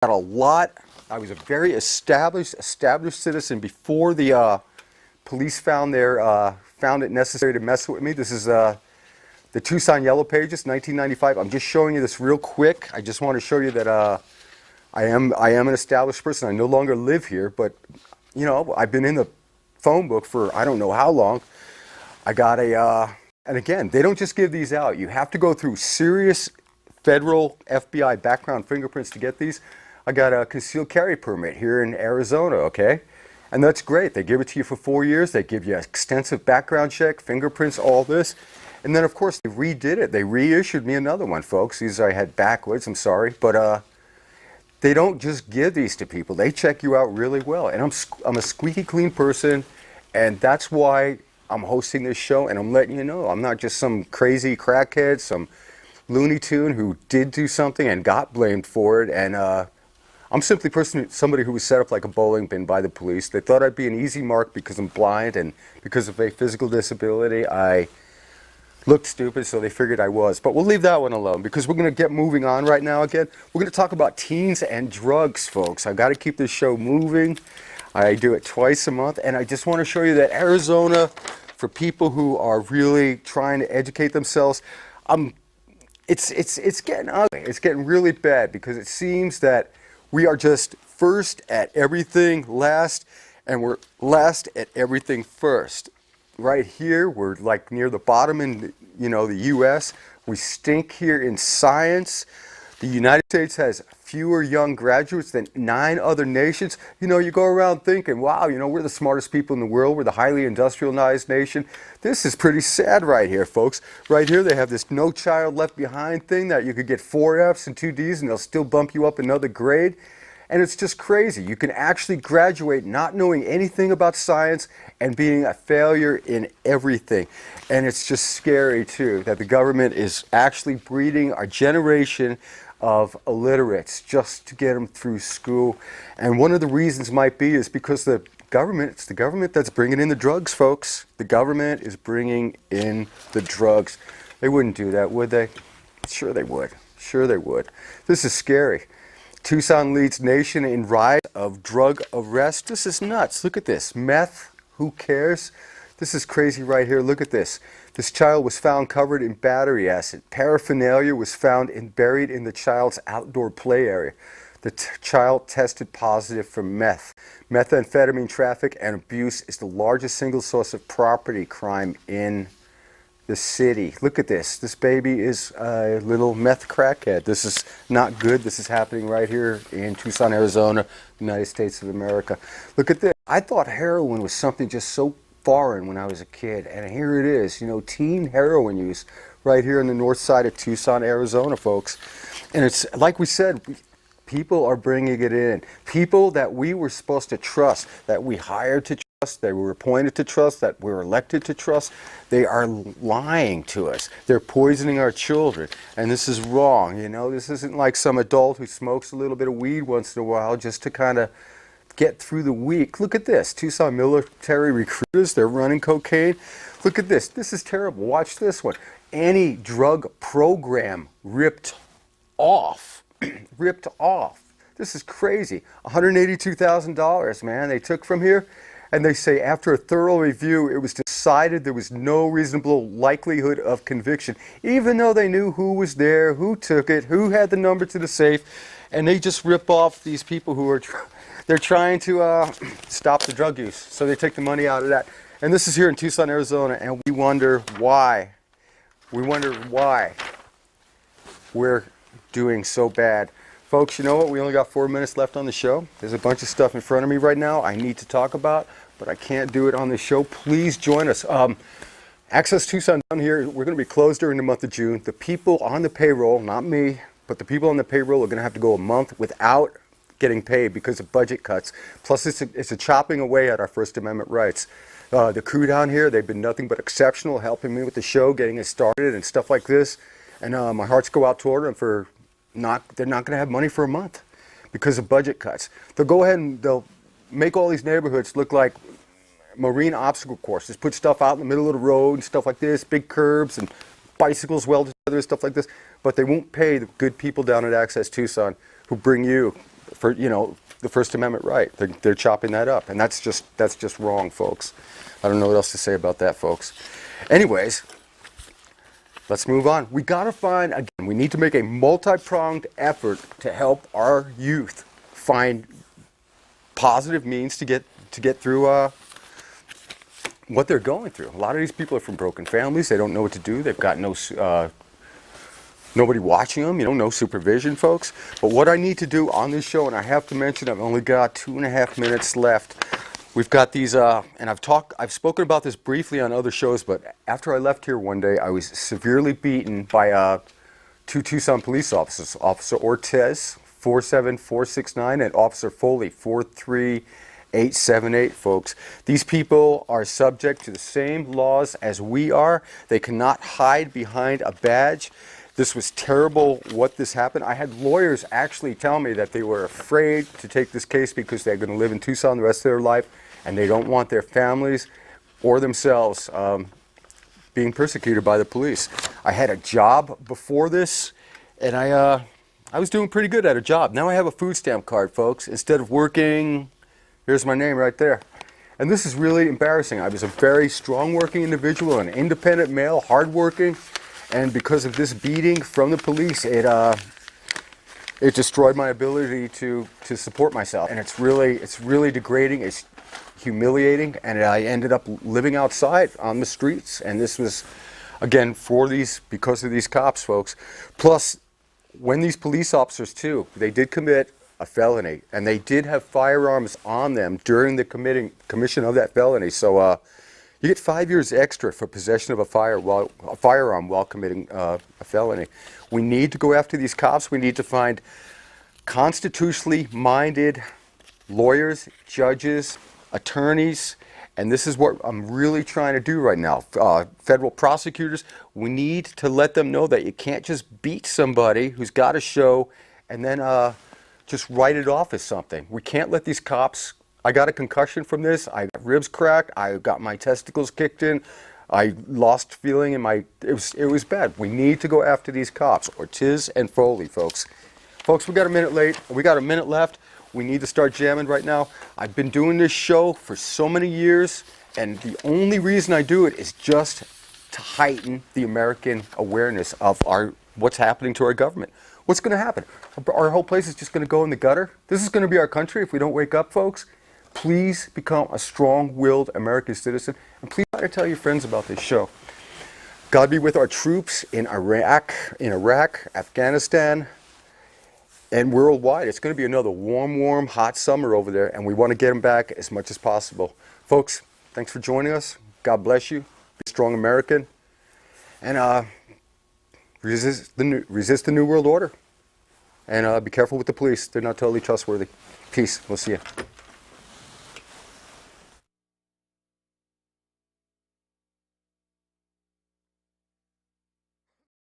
got a lot. I was a very established citizen before the police found it necessary to mess with me. This is the Tucson Yellow Pages, 1995. I'm just showing you this real quick. I just want to show you that I am an established person. I no longer live here, but you know, I've been in the phone book for I don't know how long. I got and again, they don't just give these out. You have to go through serious federal FBI background fingerprints to get these. I got a concealed carry permit here in Arizona, okay? And that's great. They give it to you for 4 years. They give you an extensive background check, fingerprints, all this. And then, of course, they redid it. They reissued me another one, folks. These I had backwards, I'm sorry. But they don't just give these to people. They check you out really well. And I'm a squeaky clean person, and that's why I'm hosting this show, and I'm letting you know. I'm not just some crazy crackhead, some Looney Tune who did do something and got blamed for it. And I'm simply somebody who was set up like a bowling pin by the police. They thought I'd be an easy mark because I'm blind and because of a physical disability. I looked stupid, so they figured I was. But we'll leave that one alone because we're going to get moving on right now again. We're going to talk about teens and drugs, folks. I got to keep this show moving. I do it twice a month, and I just want to show you that Arizona, for people who are really trying to educate themselves, it's getting ugly. It's getting really bad because it seems that we are just first at everything last, and we're last at everything first. Right here, we're like near the bottom in the U.S. We stink here in science. The United States has fewer young graduates than 9 other nations. You know, you go around thinking, wow, we're the smartest people in the world. We're the highly industrialized nation. This is pretty sad right here, folks. Right here, they have this no child left behind thing that you could get 4 Fs and 2 Ds and they'll still bump you up another grade. And it's just crazy. You can actually graduate not knowing anything about science and being a failure in everything. And it's just scary, too, that the government is actually breeding our generation of illiterates just to get them through school. And one of the reasons might be is because it's the government that's bringing in the drugs, folks. The government is bringing in the drugs. They wouldn't do that, would they? Sure they would. Sure they would. This is scary. Tucson leads nation in rise of drug arrest. This is nuts. Look at this. Meth, who cares? This is crazy right here. Look at this. This child was found covered in battery acid. Paraphernalia was found buried in the child's outdoor play area. The child tested positive for meth. Methamphetamine traffic and abuse is the largest single source of property crime in the city. Look at this. This baby is a little meth crackhead. This is not good. This is happening right here in Tucson, Arizona, United States of America. Look at this. I thought heroin was something just so foreign when I was a kid, and here it is, teen heroin use right here on the north side of Tucson, Arizona, folks. And it's like we said, people are bringing it in. People that we were supposed to trust, that we hired to trust, that we were appointed to trust, that we were elected to trust, they are lying to us. They're poisoning our children, and this is wrong. This isn't like some adult who smokes a little bit of weed once in a while just to kind of get through the week. Look at this. Tucson military recruiters, they're running cocaine. Look at this. This is terrible. Watch this one. Anti-drug program ripped off. Ripped off. This is crazy. $182,000, man, they took from here. And they say after a thorough review, it was decided there was no reasonable likelihood of conviction, even though they knew who was there, who took it, who had the number to the safe. And they just rip off these people who are they're trying to stop the drug use. So they take the money out of that. And this is here in Tucson, Arizona, and we wonder why. We wonder why we're doing so bad. Folks, you know what? We only got 4 minutes left on the show. There's a bunch of stuff in front of me right now I need to talk about, but I can't do it on the show. Please join us. Access Tucson down here, we're going to be closed during the month of June. The people on the payroll, not me, but the people on the payroll are going to have to go a month without getting paid because of budget cuts. Plus, it's a chopping away at our First Amendment rights. The crew down here, they've been nothing but exceptional, helping me with the show, getting it started and stuff like this. And my hearts go out toward them they're not going to have money for a month because of budget cuts. They'll go ahead and they'll make all these neighborhoods look like marine obstacle courses, put stuff out in the middle of the road and stuff like this, big curbs and bicycles welded together and stuff like this. But they won't pay the good people down at Access Tucson who bring you for, you know, the First Amendment right. They're chopping that up, and that's just wrong, folks. I don't know what else to say about that, folks. Anyways, let's move on. We gotta find, again, we need to make a multi-pronged effort to help our youth find positive means to get through what they're going through. A lot of these people are from broken families. They don't know what to do. They've got nobody watching them, you know, no supervision, folks. But what I need to do on this show, and I have to mention, I've only got 2.5 minutes left. We've got these, and I've spoken about this briefly on other shows, but after I left here one day, I was severely beaten by 2 Tucson police officers, Officer Ortez, 47469, and Officer Foley, 43878, folks. These people are subject to the same laws as we are. They cannot hide behind a badge. This was terrible what this happened. I had lawyers actually tell me that they were afraid to take this case because they're going to live in Tucson the rest of their life, and they don't want their families or themselves being persecuted by the police. I had a job before this, and I was doing pretty good at a job. Now I have a food stamp card, folks. Instead of working, here's my name right there. And this is really embarrassing. I was a very strong working individual, an independent male, hardworking. And because of this beating from the police, it destroyed my ability to support myself. And it's really degrading. It's humiliating. And I ended up living outside on the streets. And this was, again, because of these cops, folks. Plus, when these police officers too, they did commit a felony, and they did have firearms on them during the commission of that felony. So. You get 5 years extra for possession of a firearm while committing a felony. We need to go after these cops. We need to find constitutionally minded lawyers, judges, attorneys, and this is what I'm really trying to do right now. Federal prosecutors, we need to let them know that you can't just beat somebody who's got a show and then just write it off as something. We can't let these cops. I got a concussion from this. I got ribs cracked. I got my testicles kicked in. I lost feeling in my. It was bad. We need to go after these cops, Ortiz and Foley, folks. Folks, we got a minute late. We got a minute left. We need to start jamming right now. I've been doing this show for so many years, and the only reason I do it is just to heighten the American awareness of what's happening to our government. What's going to happen? Our whole place is just going to go in the gutter. This is going to be our country if we don't wake up, folks. Please become a strong-willed American citizen, and please try to tell your friends about this show. God be with our troops in Iraq, Afghanistan, and worldwide. It's going to be another warm, hot summer over there, and we want to get them back as much as possible. Folks, thanks for joining us. God bless you. Be a strong American, and resist the New World Order. And be careful with the police. They're not totally trustworthy. Peace. We'll see you.